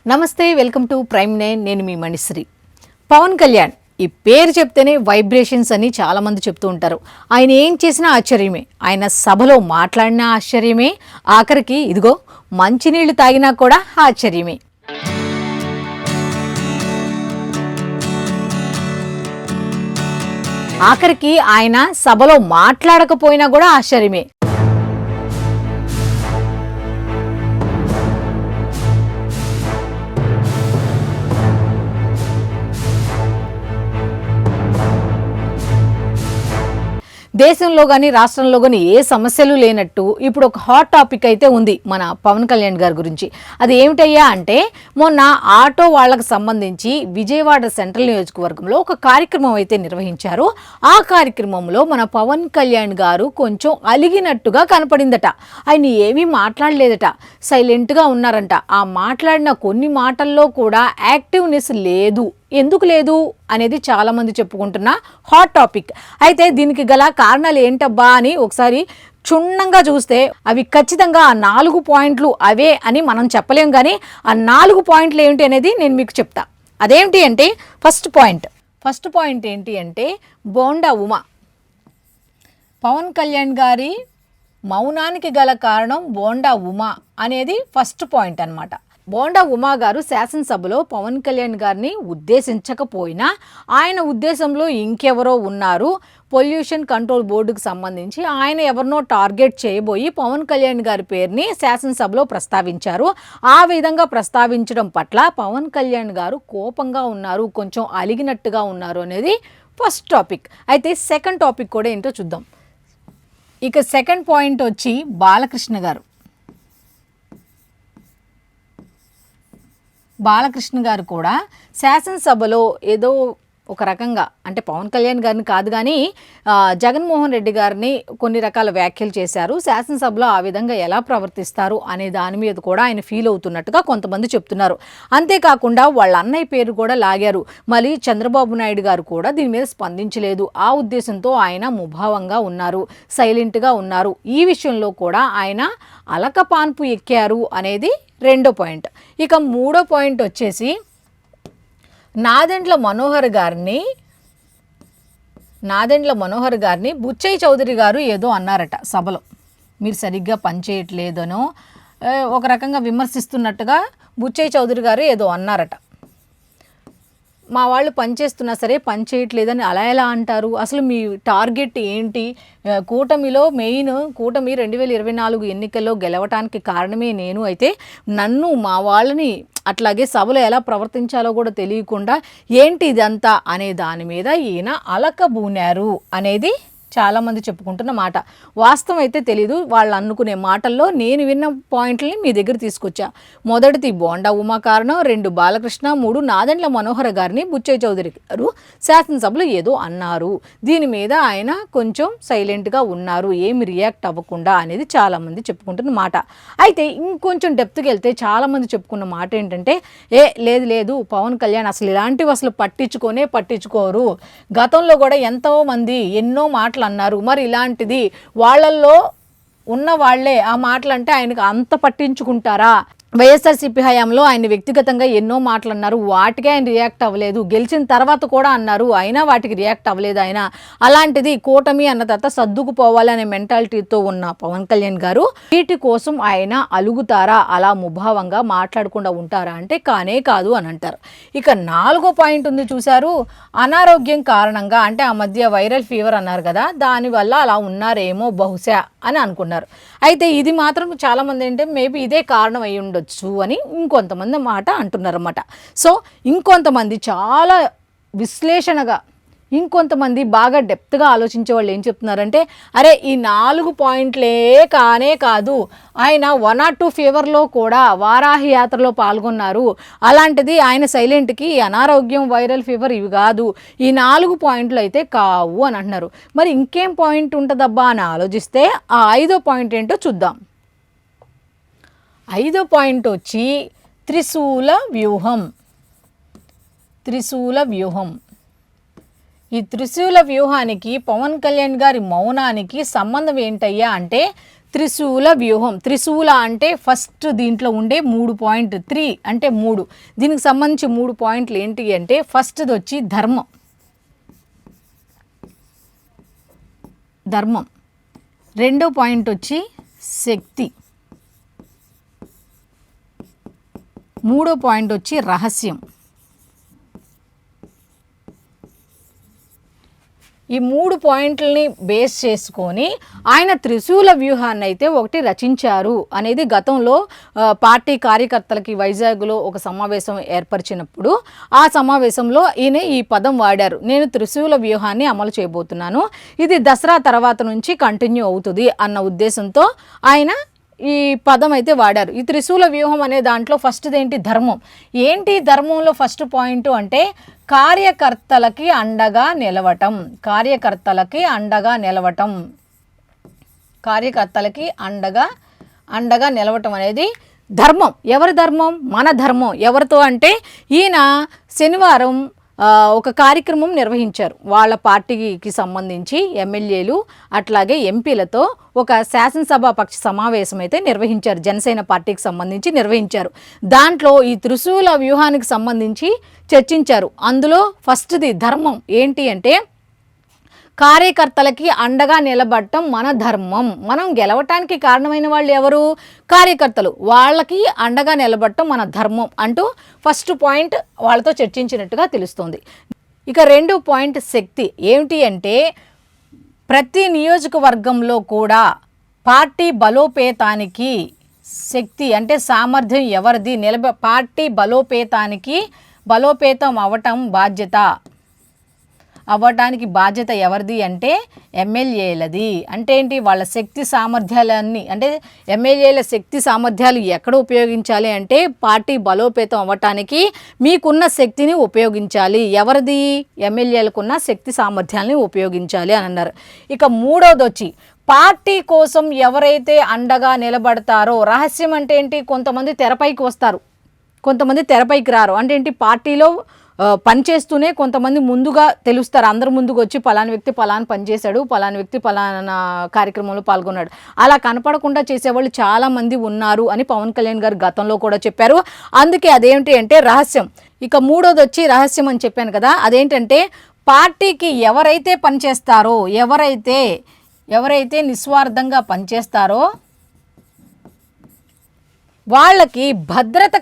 నమస్తే, welcome to prime nine. నేను మీ మణిశ్రీ. పవన్ కళ్యాణ్ ఈ పేరు చెప్తేనే వైబ్రేషన్స్ అని చాలామంది చెప్తూ ఉంటారు. ఆయన ఏం చేసినా ఆశ్చర్యమే, ఆయన సభలో మాట్లాడినా ఆశ్చర్యమే, ఆఖరికి ఇదిగో మంచినీళ్లు తాగినా కూడా ఆశ్చర్యమే. ఆఖరికి ఆయన సభలో మాట్లాడకపోయినా కూడా ఆశ్చర్యమే. దేశంలో కానీ రాష్ట్రంలో కానీ ఏ సమస్యలు లేనట్టు ఇప్పుడు ఒక హాట్ టాపిక్ అయితే ఉంది మన పవన్ కళ్యాణ్ గారి గురించి. అది ఏమిటయ్యా అంటే, మొన్న ఆటో వాళ్ళకు సంబంధించి విజయవాడ సెంట్రల్ నియోజకవర్గంలో ఒక కార్యక్రమం అయితే నిర్వహించారు. ఆ కార్యక్రమంలో మన పవన్ కళ్యాణ్ గారు కొంచెం అలిగినట్టుగా కనపడిందట. ఆయన ఏమీ మాట్లాడలేదట, సైలెంట్గా ఉన్నారంట. ఆ మాట్లాడిన కొన్ని మాటల్లో కూడా యాక్టివ్నెస్ లేదు. ఎందుకు లేదు అనేది చాలామంది చెప్పుకుంటున్న హాట్ టాపిక్. అయితే దీనికి గల కారణాలు ఏంటబ్బా అని ఒకసారి క్షుణ్ణంగా చూస్తే అవి ఖచ్చితంగా ఆ 4 పాయింట్లు అవే అని మనం చెప్పలేం. కానీ ఆ 4 పాయింట్లు ఏమిటి అనేది నేను మీకు చెప్తా. అదేమిటి అంటే, ఫస్ట్ పాయింట్ ఏంటి అంటే, బోండా ఉమ. పవన్ కళ్యాణ్ గారి మౌనానికి గల కారణం బోండా ఉమ అనేది ఫస్ట్ పాయింట్ అన్నమాట. బోండా ఉమా గారు శాసనసభలో పవన్ కళ్యాణ్ గారిని ఉద్దేశించకపోయినా ఆయన ఉద్దేశంలో ఇంకెవరో ఉన్నారు. పొల్యూషన్ కంట్రోల్ బోర్డుకు సంబంధించి ఆయన ఎవరినో టార్గెట్ చేయబోయి పవన్ కళ్యాణ్ గారి పేరుని శాసనసభలో ప్రస్తావించారు. ఆ విధంగా ప్రస్తావించడం పట్ల పవన్ కళ్యాణ్ గారు కోపంగా ఉన్నారు, కొంచెం అలిగినట్టుగా ఉన్నారు అనేది ఫస్ట్ టాపిక్. అయితే సెకండ్ టాపిక్ కూడా ఏంటో చూద్దాం. ఇక సెకండ్ పాయింట్ వచ్చి బాలకృష్ణ గారు కూడా శాసనసభలో ఏదో ఒక రకంగా, అంటే పవన్ కళ్యాణ్ గారిని కాదు కానీ జగన్మోహన్ రెడ్డి గారిని కొన్ని రకాల వ్యాఖ్యలు చేశారు. శాసనసభలో ఆ విధంగా ఎలా ప్రవర్తిస్తారు అనే దాని మీద కూడా ఆయన ఫీల్ అవుతున్నట్టుగా కొంతమంది చెప్తున్నారు. అంతేకాకుండా వాళ్ళ అన్నయ్య పేరు కూడా లాగారు. మళ్ళీ చంద్రబాబు నాయుడు గారు కూడా దీని మీద స్పందించలేదు. ఆ ఉద్దేశంతో ఆయన ముభావంగా ఉన్నారు, సైలెంట్గా ఉన్నారు. ఈ విషయంలో కూడా ఆయన అలకపాన్పు ఎక్కారు అనేది రెండో పాయింట్. ఇక మూడో పాయింట్ వచ్చేసి, నాదెండ్ల మనోహర్ గారిని బుచ్చయ్య చౌదరి గారు ఏదో అన్నారట సభలో. మీరు సరిగ్గా పనిచేయట్లేదనో ఒక రకంగా విమర్శిస్తున్నట్టుగా బుచ్చయ్య చౌదరి గారు ఏదో అన్నారట. మా వాళ్ళు పనిచేస్తున్నా సరే పని చేయట్లేదని అలా ఎలా అంటారు? అసలు మీ టార్గెట్ ఏంటి? కూటమిలో మెయిన్ కూటమి 2024 ఎన్నికల్లో గెలవటానికి కారణమే నేను. అయితే నన్ను మా వాళ్ళని అట్లాగే సభలో ఎలా ప్రవర్తించాలో కూడా తెలియకుండా ఏంటి ఇదంతా అనే దాని మీద ఈయన అలకబూనారు అనేది చాలామంది చెప్పుకుంటున్న మాట. వాస్తవం అయితే తెలీదు. వాళ్ళు అనుకునే మాటల్లో నేను విన్న పాయింట్లని మీ దగ్గర తీసుకొచ్చా. మొదటిది బోండా ఉమా కారణం, 2 బాలకృష్ణ, 3 నాదెండ్ల మనోహర్ గారిని బుచ్చయ్య చౌదరి గారు శాసనసభలో ఏదో అన్నారు. దీని మీద ఆయన కొంచెం సైలెంట్గా ఉన్నారు, ఏమి రియాక్ట్ అవ్వకుండా అనేది చాలామంది చెప్పుకుంటున్న మాట. అయితే ఇంకొంచెం డెప్త్కి వెళ్తే చాలామంది చెప్పుకున్న మాట ఏంటంటే, లేదు పవన్ కళ్యాణ్ అసలు ఇలాంటివి అసలు పట్టించుకోరు. గతంలో కూడా ఎంతోమంది ఎన్నో మాటలు అన్నారు. మరి ఇలాంటిది వాళ్ళల్లో ఉన్న వాళ్ళే ఆ మాటలు అంటే ఆయనకు అంత పట్టించుకుంటారా? వైఎస్ఆర్సీపీ హయాంలో ఆయన వ్యక్తిగతంగా ఎన్నో మాటలు అన్నారు, వాటికే ఆయన రియాక్ట్ అవ్వలేదు. గెలిచిన తర్వాత కూడా అన్నారు, అయినా వాటికి రియాక్ట్ అవ్వలేదు ఆయన. అలాంటిది కూటమి అన్న తర్వాత సర్దుకుపోవాలి అనే మెంటాలిటీతో ఉన్న పవన్ కళ్యాణ్ గారు వీటి కోసం ఆయన అలుగుతారా, అలా ముభావంగా మాట్లాడకుండా ఉంటారా అంటే కానే కాదు అని అంటారు. ఇక 4వ పాయింట్ ఉంది చూశారు, అనారోగ్యం కారణంగా, అంటే ఆ మధ్య వైరల్ ఫీవర్ అన్నారు కదా, దానివల్ల అలా ఉన్నారేమో బహుశా అని అనుకున్నారు. అయితే ఇది మాత్రం చాలామంది అంటే మేబీ ఇదే కారణం అయి ఉండొచ్చు అని ఇంకొంతమంది మాట అంటున్నారన్నమాట. సో ఇంకొంతమంది చాలా విశ్లేషణగా, ఇంకొంతమంది బాగా డెప్త్గా ఆలోచించే వాళ్ళు ఏం చెప్తున్నారంటే, అరే ఈ 4 పాయింట్లే కానే కాదు, ఆయన 1 or 2 ఫీవర్లో కూడా వారాహి యాత్రలో పాల్గొన్నారు. అలాంటిది ఆయన సైలెంట్కి అనారోగ్యం, వైరల్ ఫీవర్ ఇవి కాదు, ఈ 4 పాయింట్లు అయితే కావు అని అంటున్నారు. మరి ఇంకేం పాయింట్ ఉంటుందబ్బా అని ఆలోచిస్తే ఆ 5వ పాయింట్ ఏంటో చూద్దాం. 5వ పాయింట్ వచ్చి త్రిశూల వ్యూహం. ఈ త్రిశూల వ్యూహానికి పవన్ కళ్యాణ్ గారి మౌనానికి సంబంధం ఏంటయ్యా అంటే, త్రిశూల వ్యూహం. త్రిశూల అంటే ఫస్ట్ దీంట్లో ఉండే 3.3 అంటే 3. దీనికి సంబంధించి 3 పాయింట్లు ఏంటి అంటే ఫస్ట్ది వచ్చి ధర్మం. రెండో పాయింట్ వచ్చి శక్తి. మూడో పాయింట్ వచ్చి రహస్యం. ఈ 3 పాయింట్లని బేస్ చేసుకొని ఆయన త్రిశూల వ్యూహాన్ని అయితే ఒకటి రచించారు అనేది గతంలో పార్టీ కార్యకర్తలకి వైజాగ్లో ఒక సమావేశం ఏర్పరిచినప్పుడు ఆ సమావేశంలో ఈయన ఈ పదం వాడారు. నేను త్రిశూల వ్యూహాన్ని అమలు చేయబోతున్నాను, ఇది దసరా తర్వాత నుంచి కంటిన్యూ అవుతుంది అన్న ఉద్దేశంతో ఆయన ఈ పదం అయితే వాడారు. ఈ త్రిశూల వ్యూహం అనే దాంట్లో ఫస్ట్ది ఏంటి? ధర్మం. ఏంటి ధర్మంలో ఫస్ట్ పాయింట్ అంటే కార్యకర్తలకి అండగా నిలవటం. కార్యకర్తలకి అండగా నిలవటం అనేది ధర్మం. ఎవరి ధర్మం? మన ధర్మం. ఎవరితో అంటే ఈయన శనివారం ఒక కార్యక్రమం నిర్వహించారు. వాళ్ళ పార్టీకి సంబంధించి ఎమ్మెల్యేలు అట్లాగే ఎంపీలతో ఒక శాసనసభ పక్ష సమావేశం అయితే నిర్వహించారు. జనసేన పార్టీకి సంబంధించి నిర్వహించారు. దాంట్లో ఈ త్రిశూల వ్యూహానికి సంబంధించి చర్చించారు. అందులో ఫస్ట్ది ధర్మం ఏంటి అంటే కార్యకర్తలకి అండగా నిలబడటం మన ధర్మం. మనం గెలవటానికి కారణమైన వాళ్ళు ఎవరు? కార్యకర్తలు. వాళ్ళకి అండగా నిలబడటం మన ధర్మం అంటూ ఫస్ట్ పాయింట్ వాళ్ళతో చర్చించినట్టుగా తెలుస్తుంది. ఇక రెండో పాయింట్ శక్తి. ఏమిటి అంటే ప్రతి నియోజకవర్గంలో కూడా పార్టీ బలోపేతానికి శక్తి అంటే సామర్థ్యం ఎవరిది? పార్టీ బలోపేతం అవ్వటానికి బాధ్యత ఎవరిది అంటే ఎమ్మెల్యేలది. అంటే ఏంటి? వాళ్ళ శక్తి సామర్థ్యాలన్నీ అంటే ఎమ్మెల్యేల శక్తి సామర్థ్యాలు ఎక్కడ ఉపయోగించాలి అంటే పార్టీ బలోపేతం అవ్వటానికి మీకున్న శక్తిని ఉపయోగించాలి. ఎవరిది? ఎమ్మెల్యేలకున్న శక్తి సామర్థ్యాలని ఉపయోగించాలి అని అన్నారు. ఇక మూడోది వచ్చి పార్టీ కోసం ఎవరైతే అండగా నిలబడతారో. రహస్యం అంటే ఏంటి? కొంతమంది తెరపైకి వస్తారు, కొంతమంది తెరపైకి రారు. అంటే ఏంటి? పార్టీలో పనిచేస్తూనే కొంతమంది ముందుగా తెలుస్తారు. అందరు ముందుకు వచ్చి పలానా వ్యక్తి పలానా పనిచేశాడు, పలానా వ్యక్తి పలానా కార్యక్రమంలో పాల్గొన్నాడు. అలా కనపడకుండా చేసేవాళ్ళు చాలామంది ఉన్నారు అని పవన్ కళ్యాణ్ గారు గతంలో కూడా చెప్పారు. అందుకే అదేంటి అంటే రహస్యం. ఇక మూడోది వచ్చి రహస్యం అని చెప్పాను కదా, అదేంటంటే పార్టీకి ఎవరైతే పనిచేస్తారో, ఎవరైతే నిస్వార్థంగా పనిచేస్తారో వాళ్ళకి భద్రత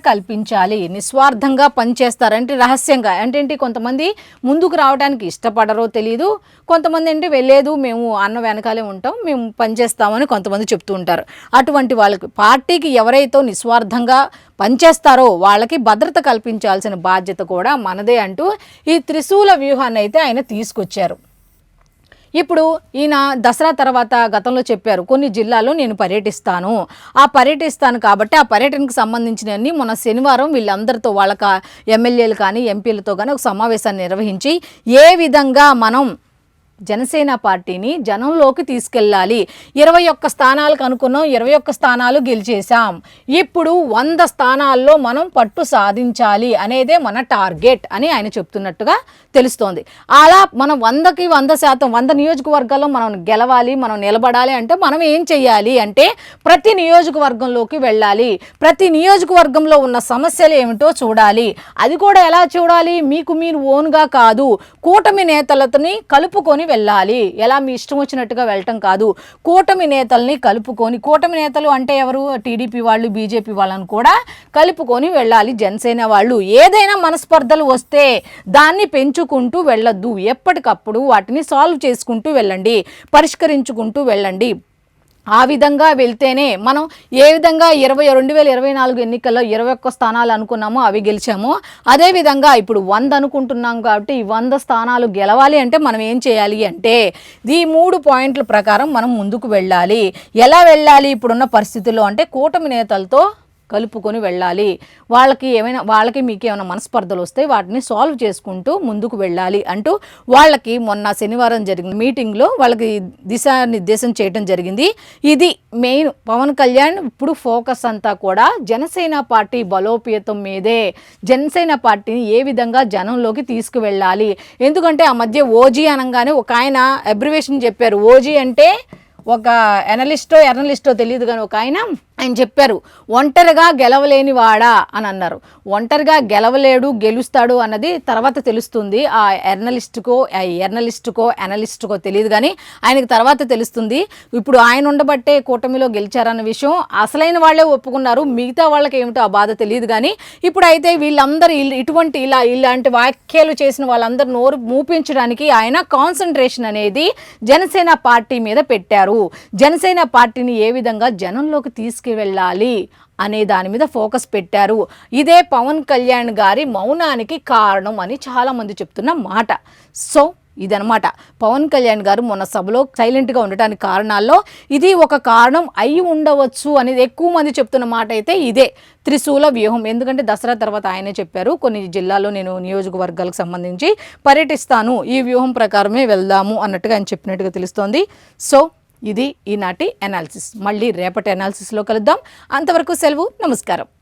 కల్పించాలి. నిస్వార్థంగా పనిచేస్తారంటే రహస్యంగా. అంటే కొంతమంది ముందుకు రావడానికి ఇష్టపడరో తెలియదు, కొంతమంది అంటే వెళ్ళలేదు మేము అన్న వెనకాలే ఉంటాం, మేము పనిచేస్తామని కొంతమంది చెప్తూ ఉంటారు. అటువంటి వాళ్ళకి పార్టీకి ఎవరైతే నిస్వార్థంగా పనిచేస్తారో వాళ్ళకి భద్రత కల్పించాల్సిన బాధ్యత కూడా మనదే అంటూ ఈ త్రిశూల వ్యూహాన్ని అయితే ఆయన తీసుకొచ్చారు. ఇప్పుడు ఈయన దసరా తర్వాత గతంలో చెప్పారు కొన్ని జిల్లాల్లో నేను పర్యటిస్తాను కాబట్టి ఆ పర్యటనకు సంబంధించినవన్నీ మొన్న శనివారం వీళ్ళందరితో వాళ్ళ ఎమ్మెల్యేలు కానీ ఎంపీలతో కానీ ఒక సమావేశాన్ని నిర్వహించి ఏ విధంగా మనం జనసేన పార్టీని జనంలోకి తీసుకెళ్ళాలి. 21 స్థానాలకు అనుకున్నాం, 21 స్థానాలు గెలిచేసాం. ఇప్పుడు 100 స్థానాల్లో మనం పట్టు సాధించాలి అనేదే మన టార్గెట్ అని ఆయన చెప్తున్నట్టుగా తెలుస్తోంది. అలా మనం 100కి 100% 100 నియోజకవర్గాల్లో మనం గెలవాలి, మనం నిలబడాలి అంటే మనం ఏం చెయ్యాలి అంటే ప్రతి నియోజకవర్గంలోకి వెళ్ళాలి. ప్రతి నియోజకవర్గంలో ఉన్న సమస్యలు ఏమిటో చూడాలి. అది కూడా ఎలా చూడాలి? మీకు మీరు ఓన్గా కాదు, కూటమి నేతలతోని కలుపుకొని వెళ్ళాలి. ఎలా మీ ఇష్టం వచ్చినట్టుగా వెళ్ళటం కాదు, కూటమి నేతల్ని కలుపుకొని. కూటమి నేతలు అంటే ఎవరు? టీడీపీ వాళ్ళు, బీజేపీ వాళ్ళని కూడా కలుపుకొని వెళ్ళాలి. జనసేన వాళ్ళు ఏదైనా మనస్పర్ధలు వస్తే దాన్ని పెంచుకుంటూ వెళ్ళొద్దు. ఎప్పటికప్పుడు వాటిని సాల్వ్ చేసుకుంటూ వెళ్ళండి, పరిష్కరించుకుంటూ వెళ్ళండి. ఆ విధంగా వెళ్తేనే మనం ఏ విధంగా 2024 ఎన్నికల్లో 21 స్థానాలు అనుకున్నామో అవి గెలిచామో అదేవిధంగా ఇప్పుడు 100 అనుకుంటున్నాం కాబట్టి ఈ 100 స్థానాలు గెలవాలి అంటే మనం ఏం చేయాలి అంటే ఈ 3 పాయింట్ల ప్రకారం మనం ముందుకు వెళ్ళాలి. ఎలా వెళ్ళాలి ఇప్పుడున్న పరిస్థితుల్లో అంటే కూటమి నేతలతో కలుపుకొని వెళ్ళాలి. వాళ్ళకి మీకు ఏమైనా మనస్పర్ధలు వస్తే వాటిని సాల్వ్ చేసుకుంటూ ముందుకు వెళ్ళాలి అంటూ వాళ్ళకి మొన్న శనివారం జరిగిన మీటింగ్లో వాళ్ళకి దిశానిర్దేశం చేయడం జరిగింది. ఇది మెయిన్. పవన్ కళ్యాణ్ ఇప్పుడు ఫోకస్ అంతా కూడా జనసేన పార్టీ బలోపేతం మీదే. జనసేన పార్టీని ఏ విధంగా జనంలోకి తీసుకువెళ్ళాలి. ఎందుకంటే ఆ మధ్య ఓజీ అనగానే ఒక ఆయన అబ్రివేషన్ చెప్పారు. ఓజీ అంటే ఒక ఎర్నలిస్టో తెలియదు కానీ ఒక ఆయన చెప్పారు, ఒంటరిగా గెలవలేని వాడా అని అన్నారు. ఒంటరిగా గెలవలేడు, గెలుస్తాడు అన్నది తర్వాత తెలుస్తుంది. ఆ ఎర్నలిస్టుకో తెలియదు కానీ ఆయనకి తర్వాత తెలుస్తుంది. ఇప్పుడు ఆయన ఉండబట్టే కూటమిలో గెలిచారన్న విషయం అసలైన వాళ్ళే ఒప్పుకున్నారు. మిగతా వాళ్ళకి ఏమిటో ఆ బాధ తెలియదు కానీ ఇప్పుడైతే వీళ్ళందరూ ఇలాంటి వ్యాఖ్యలు చేసిన వాళ్ళందరూ నోరు మూపించడానికి ఆయన కాన్సన్ట్రేషన్ అనేది జనసేన పార్టీ మీద పెట్టారు. జనసేన పార్టీని ఏ విధంగా జనంలోకి వెళ్ళాలి అనే దాని మీద ఫోకస్ పెట్టారు. ఇదే పవన్ కళ్యాణ్ గారి మౌనానికి కారణం అని చాలామంది చెప్తున్న మాట. సో ఇదనమాట పవన్ కళ్యాణ్ గారు మొన్న సభలో సైలెంట్గా ఉండటానికి కారణాల్లో ఇది ఒక కారణం అయి ఉండవచ్చు అనేది ఎక్కువ మంది చెప్తున్న మాట అయితే ఇదే త్రిశూల వ్యూహం. ఎందుకంటే దసరా తర్వాత ఆయనే చెప్పారు, కొన్ని జిల్లాల్లో నేను నియోజకవర్గాలకు సంబంధించి పర్యటిస్తాను, ఈ వ్యూహం ప్రకారమే వెళ్దాము అన్నట్టుగా ఆయన చెప్పినట్టుగా తెలుస్తోంది. సో ఇది ఈనాటి అనాలిసిస్. మళ్ళీ రేపటి అనాలిసిస్లో కలుద్దాం. అంతవరకు సెలవు. నమస్కారం.